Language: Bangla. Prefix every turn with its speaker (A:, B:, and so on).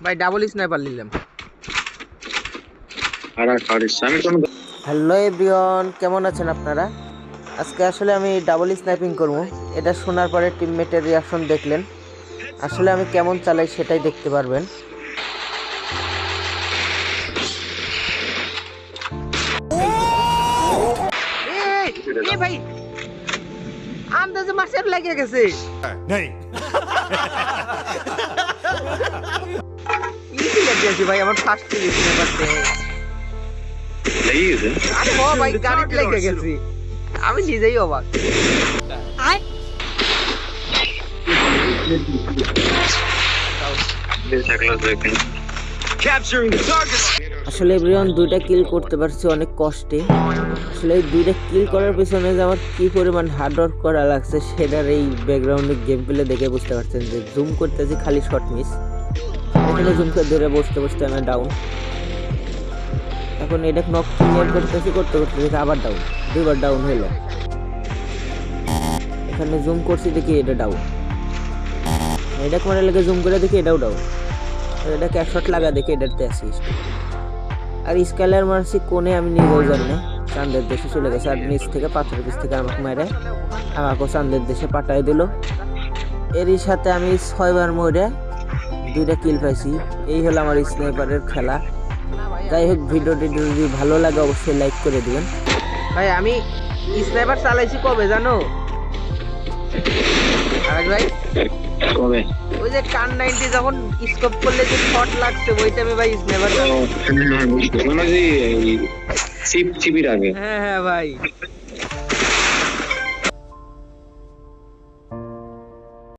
A: ভাই ডাবল স্নাইপার নিলাম।
B: হ্যালো এভরিওয়ান, কেমন আছেন আপনারা? আজকে আসলে আমি ডাবল স্নাইপিং করব। এটা শোনার পরে টিমমেটের রিয়াকশন দেখলেন। আসলে আমি কেমন চালাই সেটাই দেখতে পারবেন।
A: এ ভাই আন্দাজে মারছে লাগে গেছে।
C: नहीं
A: ইজি লাগছে ভাই, আমার ফার্স্ট স্নাইপারতে
D: লেগে গেছে।
A: আরে ও ভাই গাড়িতে লেগে গেছে, আমি নিজেই অবাক।
B: আসলে এভরিওয়ান দুইটা কিল করতে পারছি অনেক কষ্টে। আসলে এই দুইটা কিল করার পিছনে যে আমার কি পরিমাণ হার্ড ওয়ার্ক করা লাগছে সেটার এই ব্যাকগ্রাউন্ডে গেম প্লে দেখে বুঝতে পারছেন যে জুম করতেছি খালি শর্ট মিস। এখানে জুম করে ধরে বসতে বসতে আমি ডাউন। এখন এটা নক ক্লিয়ার করতেছি করতে করতে দেখি আবার ডাউন, দুইবার ডাউন হইলো। এখানে জুম করছি দেখি এটা ডাউন, এটা করে লেগে জুম করে দেখি এটাও ডাউন, এটা ক্যাশট লাগা দেখি এটাতে অ্যাসিস্ট। আর স্কেলার মারছি কোনে আমি নিজেও জানি না, চাঁদের দেশে চলে গেছে। আর নিচ থেকে পাথরের পিছ থেকে আমাকে মেরে আমাকেও চাঁদের দেশে পাঠাই দিল। এরই সাথে আমি 6 বার মরে 2টা কিল পাইছি। এই হলো আমার স্নাইপারের খেলা। যাই হোক, ভিডিওটি যদি ভালো লাগে অবশ্যই লাইক করে দিবেন।
A: ভাই আমি স্নাইপার চালাইছি কবে জানো আরেক ভাই?
D: কবে?
A: ওই যে কান 90 যখন স্কোপ করলে যে শট লাগছে ওই টাইমে ভাই স্নাইপার।
D: মানে যে চিপির আগে।
A: হ্যাঁ হ্যাঁ ভাই,